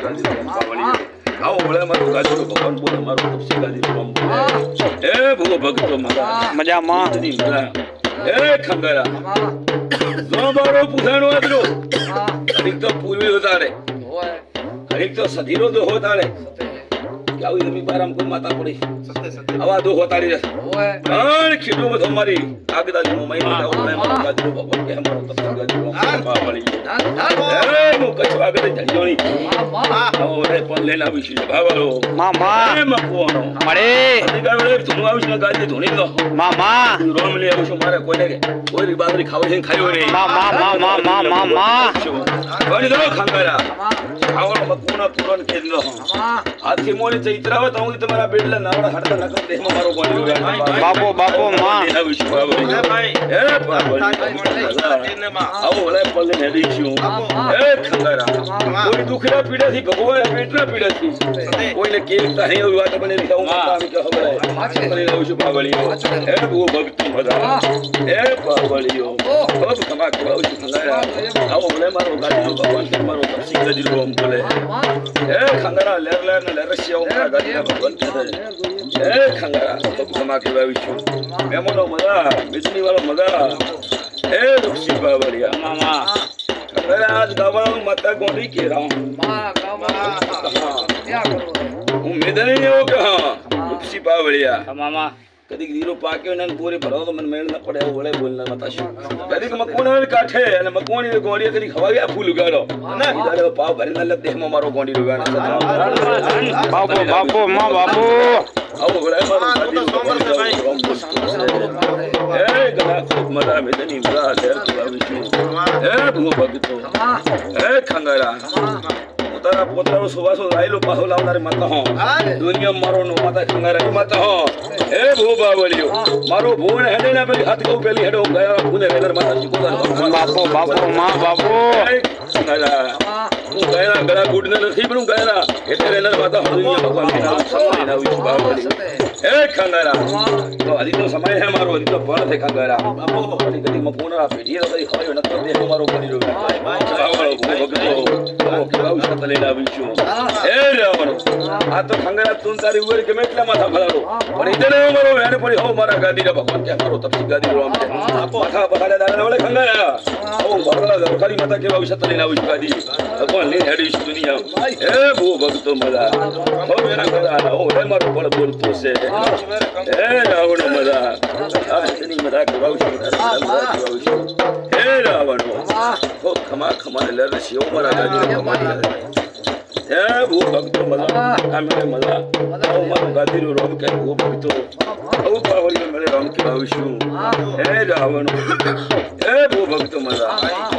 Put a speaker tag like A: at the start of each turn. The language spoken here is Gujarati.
A: ગાદી પાવળિયો આવો ભલે મારો ગાદી ભગવાન બોલે મારો તપસી ગાદી રામ બોલે એ ભગો ભક્તો
B: મજામાં
A: ની મજા એ ખંગરા જો મારો પુધાનો આદરો હરીક તો પૂર્વી હોતા રે હરીક તો સધીરો દો હોતા રે આવી નમી બારામ કો માતા પડી આવા દો હોતાડી રે પણ ખીડો બધો મારી આગદાની નો મહિનો જાવ મે મારો ગાદી ભગવાન કે મારો તપસી ગાદી પાવળી એ મુ કચવા ગદે જણ્યોની આવો રે પણ લેલા વિશે ભાવરો
B: મામા
A: એ મકોનો
B: મળે
A: અધિકારે ધૂણું આવીશ ને ગાદી ધૂણી દો
B: મામા
A: રોમ લે આવું છું મારે કોઈને કે કોઈ બાદરી ખાવ છે ખાયો રે
B: મામા
A: કોની દો ખંગરા ખાવાનો મકોનો પૂરણ કે દો હાથી મોને ચૈત્રાવ તો હું તમારા બેડલા નાવડા હડતા નકર દેહમાં મારો કોની
B: બાપો માં
A: એ વિશે ભાવરી એ ભાવરી આવો લે પલ્લે હેડી છું એ ખંગરા કોઈ દુખડા પીડાથી ભગવાન પેટના પીડાથી કોઈને કેતા હે એવી વાત બને રીતા હું માતા કે ખબર મને આવું છું ભાવળીઓ એ બહુ ભક્તિ મજા એ ભાવળીઓ ખૂબ કમા કરાવું છું ખંગરા આવો લે મારો ગાડી ભગવાન કે મારો તપસી ગદી રોમ બોલે એ ખંગરા લેર ને લેરસિયા મારા ગાડી ભગવાન કે એ ખંગરા ખૂબ કમા કરાવું છું મેમોનો મજા બિજલી વાળો મજા એ રુક્ષી ભાવળિયા
B: મામા
A: ખંગરા દવા માતા ગોડી કે રામ હું મેદની એવો કે હા રુક્ષી ભાવળિયા
B: મામા
A: કદી દીરો પાક્યો ને પૂરી ભરાવ તો મને મેળ ન પડે એવું વળે બોલના મતાશું કદી મકોણ કાઠે અને મકોણી ગોળી કદી ખવાવ્યા ફૂલ ઉગાડો અને ઈદારે પાવ ભરીને લે દેહમાં મારો ગોળી ઉગાડો
B: બાપો માં બાપો
A: આવો વળે મારો એ ગલા ખૂબ મજા મેદની મજા દેર કરાવીશું એ ભૂ ભગતો એ ખંગરા તારા પોતાનો સુવાસો રાયલો પાહો લાવનારી માતા હો દુનિયા મારો નો માતા ખંગારા માતા હો એ ભો બાવળિયો મારો ભોણ હેડે ના પેલી હાથ કહું પેલી હેડો ગયા ભૂને વેલર માતા શીખો
B: બાપો માં
A: ખંગારા હું ગયા ગળા ગુડને નથી પણ ગયા એટલે વેલર માતા દુનિયા ભગવાન ના સન્માન આવી છું બાવળિયો એ ખંગારા તો હજી તો સમય હે મારો હજી તો પણ છે ખંગારા બાપો કદી કદી મકોના પેઢી તો કઈ હોય ન તો દેહ મારો કરી રહ્યો બાવળો ભગતો કેવા લઈને આવીશું એ રાવણો આ તો ખંગરા તું તારી ઉંમર કે મેટલા માથા ભરારો પણ ઇતને મારો વેણ પડી હો મારા ગાદી રે ભગવાન કે મારો તપસી ગાદી રો આમ માથા બગાડે દાડા વળે ખંગરા ઓ ભરલા દરકારી માતા કેવા વિશે લઈને આવીશું ગાદી ભગવાન લઈને હેડીશ દુનિયા એ બહુ ભક્તો મજા હો વેરા ખંગરા ઓ રે મારો બળ બોલતો છે એ રાવણો મજા આ તેની મજા કરાવશું એ રાવણો ઓ ખમા ખમા લે રશિયો મારા ગાદી રે ભગવાન એ બહુ ભક્તો મજા આમે મજા ઓ મારો ગાદી રો રોમ કે બહુ ભક્તો ઓ પાવળી મેરે રામ કે આવીશું એ રાવણો એ બહુ ભક્તો મજા